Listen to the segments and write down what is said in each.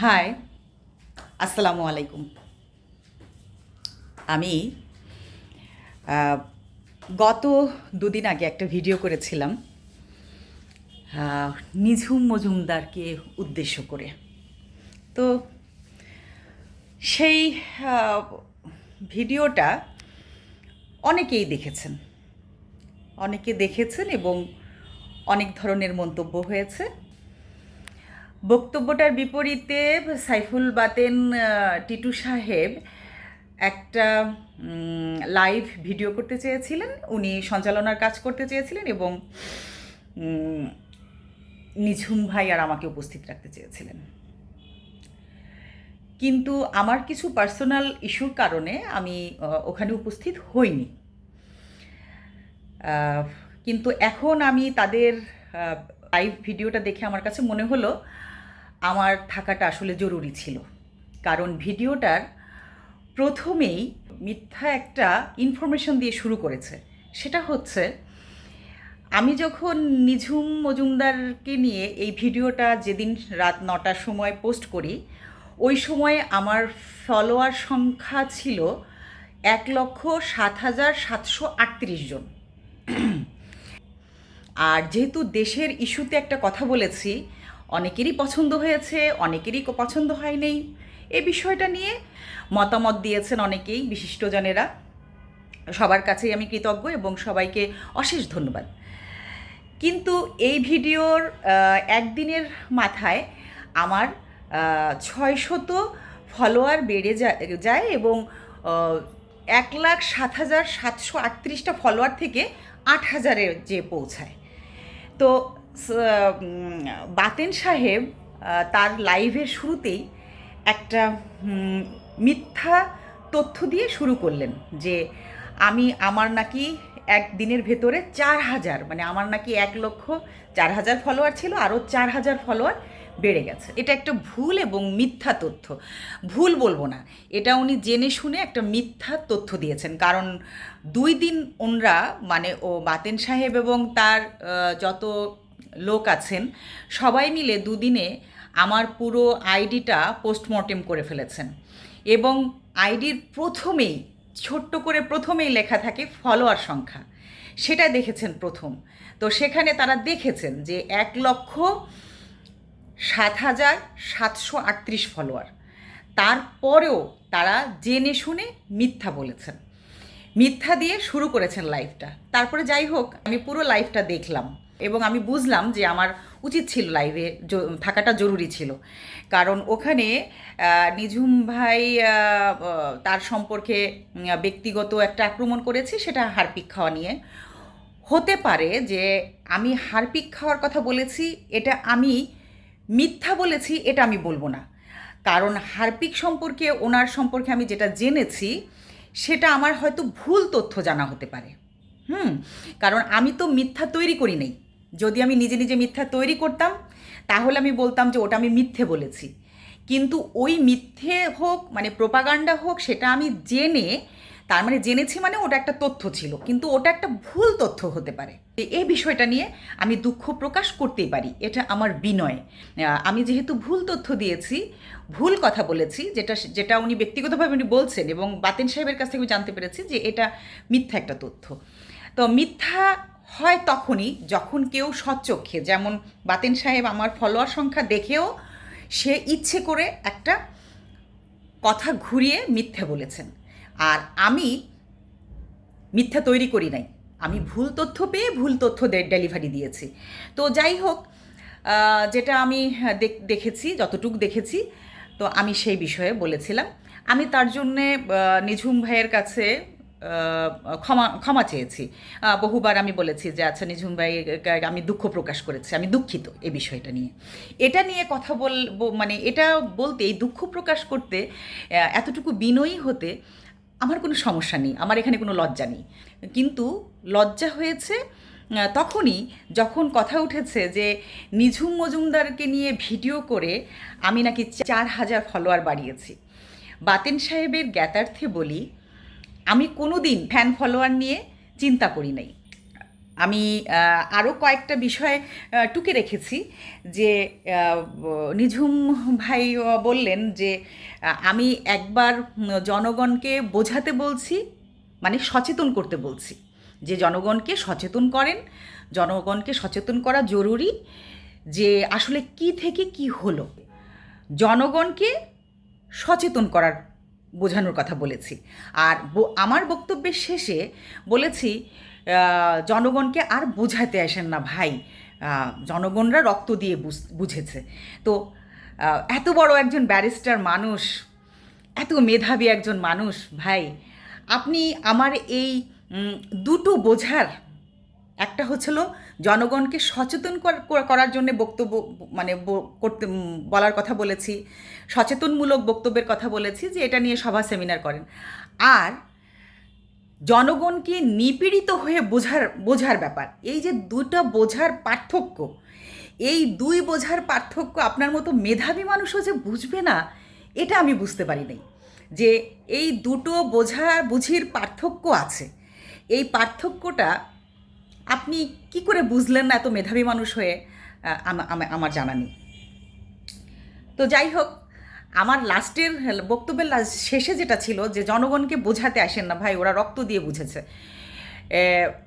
High, আসসালামু আলাইকুম। আমি আহ, গত দুদিন আগে একটা ভিডিও করেছিলাম নিঝুম মজুমদারকে উদ্দেশ্য করে। তো সেই আহ, ভিডিওটা অনেকেই দেখেছেন, অনেকে দেখেছেন এবং অনেক ধরনের মন্তব্য হয়েছে। বক্তব্যটার বিপরীতে সাইফুল বাতেন টিটু সাহেব একটা লাইভ ভিডিও করতে চেয়েছিলেন, উনি সঞ্চালনার কাজ করতে চেয়েছিলেন এবং উম, নিঝুম ভাই আর আমাকে উপস্থিত রাখতে চেয়েছিলেন। কিন্তু আমার কিছু পার্সোনাল ইস্যুর কারণে আমি ওখানে উপস্থিত হইনি। আহ, কিন্তু এখন আমি তাদের লাইভ ভিডিওটা দেখে আমার কাছে মনে হলো আমার থাকাটা আসলে জরুরি ছিল। কারণ ভিডিওটার প্রথমেই মিথ্যা একটা ইনফরমেশন দিয়ে শুরু করেছে। সেটা হচ্ছে, আমি যখন নিঝুম মজুমদারকে নিয়ে এই ভিডিওটা যেদিন রাত 9টার সময় পোস্ট করি, ওই সময়ে আমার ফলোয়ার সংখ্যা ছিল 1,07,738 জন। আর যেহেতু দেশের ইস্যুতে একটা কথা বলেছি, অনেকেরই পছন্দ হয়েছে, অনেকেরই পছন্দ হয়নি। এই বিষয়টা নিয়ে মতামত দিয়েছেন অনেকেই, বিশিষ্টজনেরা। সবার কাছেই আমি কৃতজ্ঞ এবং সবাইকে অশেষ ধন্যবাদ। কিন্তু এই ভিডিওর একদিনের মাথায় আমার 600 ফলোয়ার বেড়ে যায় এবং 1,07,738টা ফলোয়ার থেকে 8,000-এ যে পৌঁছায়। তো বাতেন সাহেব তার লাইভের শুরুতেই একটা মিথ্যা তথ্য দিয়ে শুরু করলেন যে আমার নাকি একদিনের ভেতরে 4,000, মানে আমার নাকি 1,04,000 ফলোয়ার ছিল, আরও 4,000 ফলোয়ার বেড়ে গেছে। এটা একটা ভুল এবং মিথ্যা তথ্য। ভুল বলবো না, এটা উনি জেনে শুনে একটা মিথ্যা তথ্য দিয়েছেন। কারণ 2 দিন ওনরা, মানে বাতেন সাহেব এবং তার যত লোক আছেন সবাই মিলে 2 দিনে আমার পুরো আইডিটা পোস্টমর্টেম করে ফেলেছেন। এবং আইডির প্রথমেই, ছোট্ট করে প্রথমেই লেখা থাকে ফলোয়ার সংখ্যা, সেটা দেখেছেন প্রথম। তো সেখানে তারা দেখেছেন যে 1,07,738 ফলোয়ার। তারপরেও তারা জেনে শুনে মিথ্যা বলেছেন, মিথ্যা দিয়ে শুরু করেছেন লাইভটা। তারপরে যাই হোক, আমি পুরো লাইভটা দেখলাম এবং আমি বুঝলাম যে আমার উচিত ছিল লাইভে থাকাটা জরুরি ছিল। কারণ ওখানে নিঝুম ভাই তার সম্পর্কে ব্যক্তিগত একটা আক্রমণ করেছে, সেটা হারপিক খাওয়া নিয়ে। হতে পারে যে আমি হারপিক খাওয়ার কথা বলেছি, এটা আমি মিথ্যা বলেছি, এটা আমি বলবো না। কারণ হারপিক সম্পর্কে, ওনার সম্পর্কে আমি যেটা জেনেছি সেটা আমার হয়তো ভুল তথ্য জানা হতে পারে। কারণ আমি তো মিথ্যা তৈরি করি নাই। যদি আমি নিজে নিজে মিথ্যা তৈরি করতাম তাহলে আমি বলতাম যে ওটা আমি মিথ্যে বলেছি। কিন্তু ওই মিথ্যে হোক, মানে প্রোপাগান্ডা হোক, সেটা আমি জেনে, তার মানে জেনেছি মানে ওটা একটা তথ্য ছিল, কিন্তু ওটা একটা ভুল তথ্য হতে পারে। এই বিষয়টা নিয়ে আমি দুঃখ প্রকাশ করতেই পারি, এটা আমার বিনয়। আমি যেহেতু ভুল তথ্য দিয়েছি, ভুল কথা বলেছি, যেটা যেটা উনি ব্যক্তিগতভাবে উনি বলছেন এবং বাতেন সাহেবের কাছ থেকে আমি জানতে পেরেছি যে এটা মিথ্যা একটা তথ্য। তো মিথ্যা হয় তখনই যখন কেউ সচ্চক্ষে, যেমন বাতেন সাহেব আমার ফলোয়ার সংখ্যা দেখেও সে ইচ্ছে করে একটা কথা ঘুরিয়ে মিথ্যে বলেছেন। আর আমি মিথ্যা তৈরি করি নাই, আমি ভুল তথ্য পেয়ে ভুল তথ্য ডেলিভারি দিয়েছি। তো যাই হোক, যেটা আমি দেখেছি, যতটুকু দেখেছি, তো আমি সেই বিষয়ে বলেছিলাম। আমি তার জন্যে নিঝুম ভাইয়ের কাছে ক্ষমা ক্ষমা চেয়েছি। বহুবার আমি বলেছি যে আচ্ছা নিঝুম ভাই, আমি দুঃখ প্রকাশ করেছি, আমি দুঃখিত এই বিষয়টা নিয়ে। এটা নিয়ে কথা মানে এটা বলতে, এই দুঃখ প্রকাশ করতে, এতটুকু বিনয়ী হতে আমার কোনো সমস্যা নেই, আমার এখানে কোনো লজ্জা নেই। কিন্তু লজ্জা হয়েছে তখনই যখন কথা উঠেছে যে নিঝুম মজুমদারকে নিয়ে ভিডিও করে আমি নাকি 4,000 ফলোয়ার বাড়িয়েছি। বাতেন সাহেবের জ্ঞাতার্থে বলি, আমি কোনো দিন ফ্যান ফলোয়ার নিয়ে চিন্তা করি নাই। আমি আরও কয়েকটা বিষয় টুকে রেখেছি যে নিঝুম ভাই বললেন যে আমি একবার জনগণকে বোঝাতে বলছি, মানে সচেতন করতে বলছি, যে জনগণকে সচেতন করেন, জনগণকে সচেতন করা জরুরি যে আসলে কি থেকে কি হলো, জনগণকে সচেতন করার বোঝানোর কথা বলেছি। আর আমার বক্তব্যের শেষে বলেছি জনগণকে আর বোঝাতে আসেন না ভাই, জনগণরা রক্ত দিয়ে বুঝেছে। তো এত বড় একজন ব্যারিস্টার মানুষ, এত মেধাবী একজন মানুষ ভাই, আপনি আমার এই দুটো বোঝার, একটা হচ্ছিল জনগণকে সচেতন করার জন্য বক্তব্য মানে করতে বলার কথা বলেছি, সচেতনমূলক বক্তব্যের কথা বলেছি যে এটা নিয়ে সভা সেমিনার করেন, আর জনগণকে নিপীড়িত হয়ে বোঝার ব্যাপার, এই যে দুটো বোঝার পার্থক্য, এই দুই বোঝার পার্থক্য আপনার মতো মেধাবী মানুষও যে বুঝবে না, এটা আমি বুঝতে পারি নাই, যে এই দুটো বুঝির পার্থক্য আছে। এই পার্থক্যটা আপনি কি করে বুঝলেন না এত মেধাবী মানুষ হয়ে, আমার জানা নেই। তো যাই হোক, আমার লাস্টের বক্তব্যের শেষে যেটা ছিল যে জনগণকে বোঝাতে আসেন না ভাই, ওরা রক্ত দিয়ে বুঝেছে,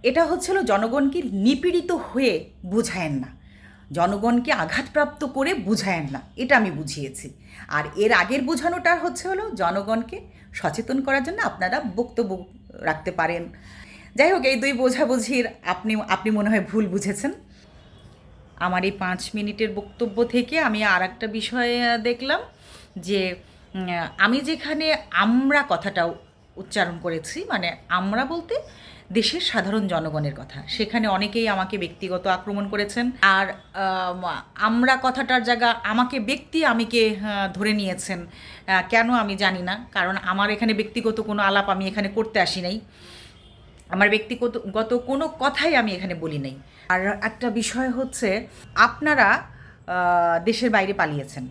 এটা হচ্ছিল জনগণকে নিপীড়িত হয়ে বুঝায়েন না, জনগণকে আঘাতপ্রাপ্ত করে বুঝায়েন না, এটা আমি বুঝিয়েছি। আর এর আগের বোঝানোটা হলো জনগণকে সচেতন করার জন্য আপনারা বক্তব্য রাখতে পারেন। যাই হোক, এই দুই বোঝাবুঝির আপনি মনে হয় ভুল বুঝেছেন। আমার এই 5 মিনিটের বক্তব্য থেকে আমি আর একটা বিষয় দেখলাম যে আমি যেখানে আমরা কথাটা উচ্চারণ করেছি, মানে আমরা বলতে দেশের সাধারণ জনগণের কথা, সেখানে অনেকেই আমাকে ব্যক্তিগত আক্রমণ করেছেন। আর আমরা কথাটার জায়গা আমিকে ধরে নিয়েছেন, কেন আমি জানি না, কারণ আমার এখানে ব্যক্তিগত কোনো আলাপ আমি এখানে করতে আসি নাই, আমার ব্যক্তিগত কোনো কথাই আমি এখানে বলি নাই। আর একটা বিষয় হচ্ছে, আপনারা দেশের বাইরে পালিয়েছেন,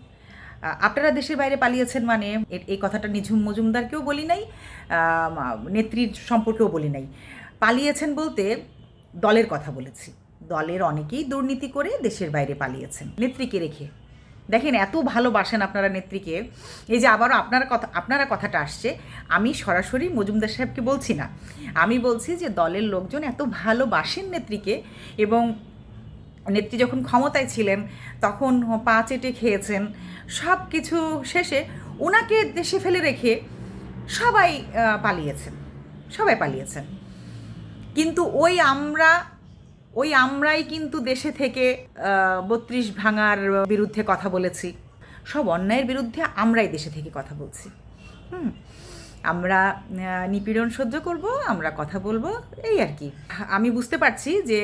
দেশের বাইরে পালিয়েছেন মানে এই কথাটা নিঝুম মজুমদারকেও বলি নাই, নেত্রীর সম্পর্কেও বলি নাই। পালিয়েছেন বলতে দলের কথা বলেছি, দলের অনেকেই দুর্নীতি করে দেশের বাইরে পালিয়েছেন নেত্রীকে রেখে। দেখেন, এত ভালোবাসেন আপনারা নেত্রীকে, এই যে আবারও আপনারা কথাটা আসছে, আমি সরাসরি মজুমদার সাহেবকে বলছি না, আমি বলছি যে দলের লোকজন এত ভালোবাসেন নেত্রীকে, এবং নেত্রী যখন ক্ষমতায় ছিলেন তখন পা চেটে খেয়েছেন, সব কিছু শেষে ওনাকে দেশে ফেলে রেখে সবাই পালিয়েছেন। কিন্তু ওই আমরাই কিন্তু দেশে থেকে 32 ভাঙার বিরুদ্ধে কথা বলেছি, সব অন্যায়ের বিরুদ্ধে আমরাই দেশে থেকে কথা বলছি। আমরা নিপীড়ন সহ্য করব, আমরা কথা বলবো, এই আর কি। আমি বুঝতে পারছি যে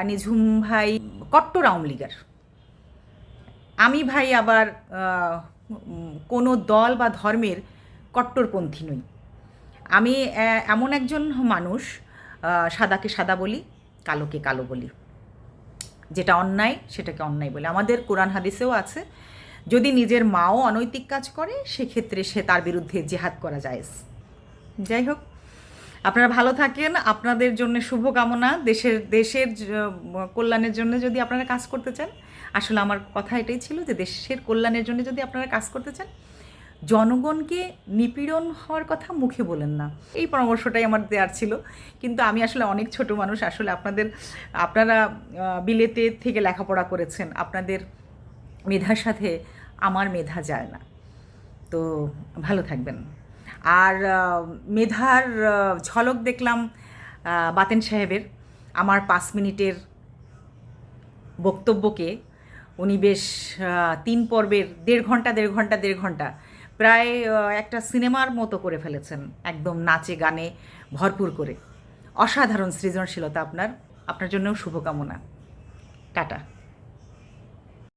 নিঝুম ভাই কট্টর আওয়ামী লীগার, আমি ভাই আবার কোনো দল বা ধর্মের কট্টরপন্থী নই। আমি এমন একজন মানুষ, সাদাকে সাদা বলি, কালোকে কালো বলি, যেটা অন্যায় সেটাকে অন্যায় বলি। আমাদের কোরআন হাদিসেও আছে, যদি নিজের মাও অনৈতিক কাজ করে সেক্ষেত্রে তার বিরুদ্ধে জিহাদ করা জায়েজ। যাই হোক, আপনারা ভালো থাকেন, আপনাদের জন্য শুভকামনা। দেশের কল্যাণের জন্য যদি আপনারা কাজ করতে চান, আসলে আমার কথা এটাই ছিল যে দেশের কল্যাণের জন্য যদি আপনারা কাজ করতে চান, জনগণকে নিপীড়ন হওয়ার কথা মুখে বলেন না, এই পরামর্শটাই আমার দেওয়ার ছিল। কিন্তু আমি আসলে অনেক ছোট মানুষ, আসলে আপনারা বিলেতে থেকে লেখাপড়া করেছেন, আপনাদের মেধার সাথে আমার মেধা যায় না। তো ভালো থাকবেন। আর মেধার ঝলক দেখলাম বাতেন সাহেবের, আমার 5 মিনিটের বক্তব্যকে উনি বেশ 3 পর্বের 1.5 ঘন্টা প্রায় একটা সিনেমার মতো করে ফেলেছেন, একদম নাচে গানে ভরপুর করে। অসাধারণ সৃজনশীলতা আপনার জন্যও শুভকামনা। টাটা।